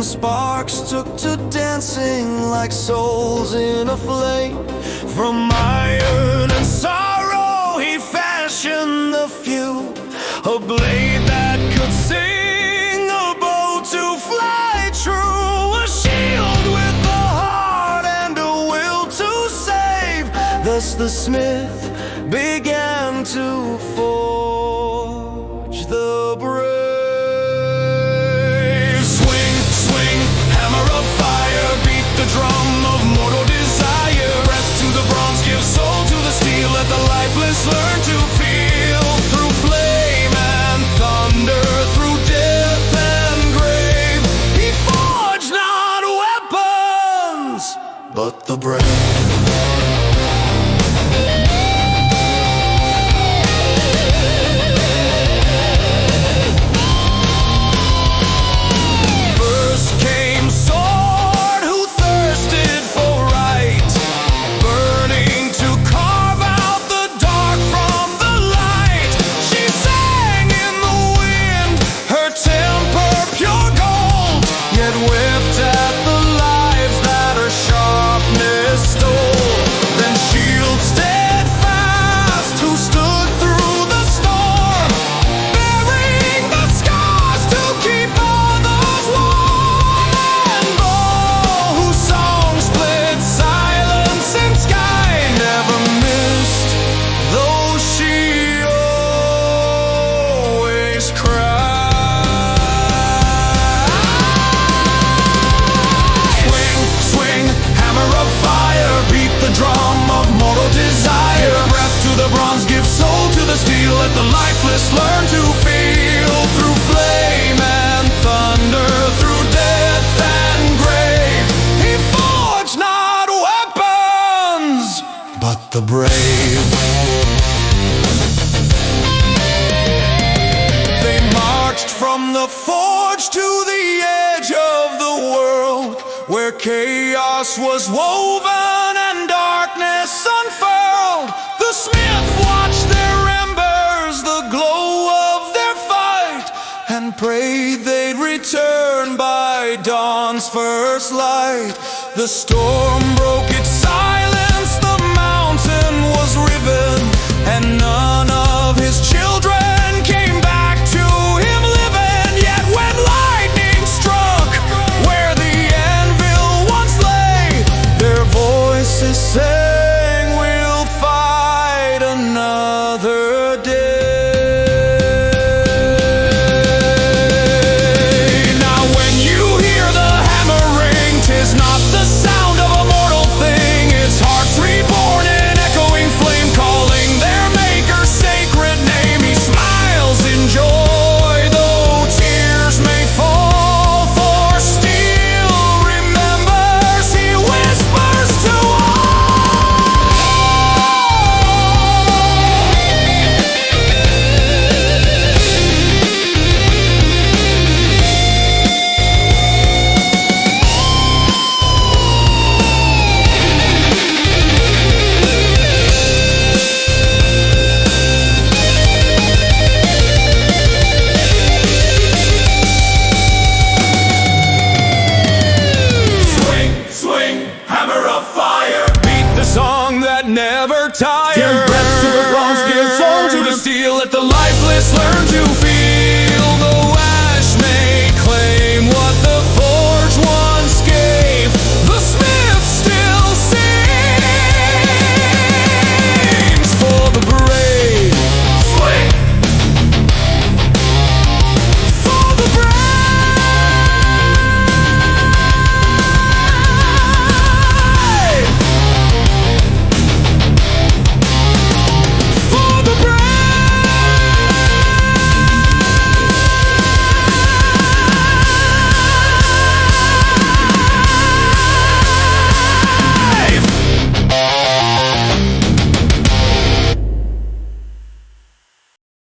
and sparks took to dancing like souls in a flame. From iron and sorrow he fashioned the fuel, a blade that could sing, a bow to fly true, a shield with a heart and a will to save. Thus the smith began to forge the brave. Swing, swing, hammer of fire, beat the drum of mortal desire. Breath to the bronze, give soul to the steel, let the lifeless learn to feel. Through flame and thunder, through death and grave, he forged not weapons, but the brave. Let the lifeless learn to feel. Through flame and thunder, through death and grave, he forged not weapons, but the brave. They marched from the forge to the edge of the world, where chaos was woven and darkness unfurled. The smith watched their the glow of their fight, and prayed they'd return by dawn's first light. The storm broke its silence, the mountain was riven, and none of his children came back to him living. Yet when lightning struck where the anvil once lay, their voices sang, "We'll fight another day." Never tire. Give breath to the bronze, give soul to the steel, let the lifeless learn to feel.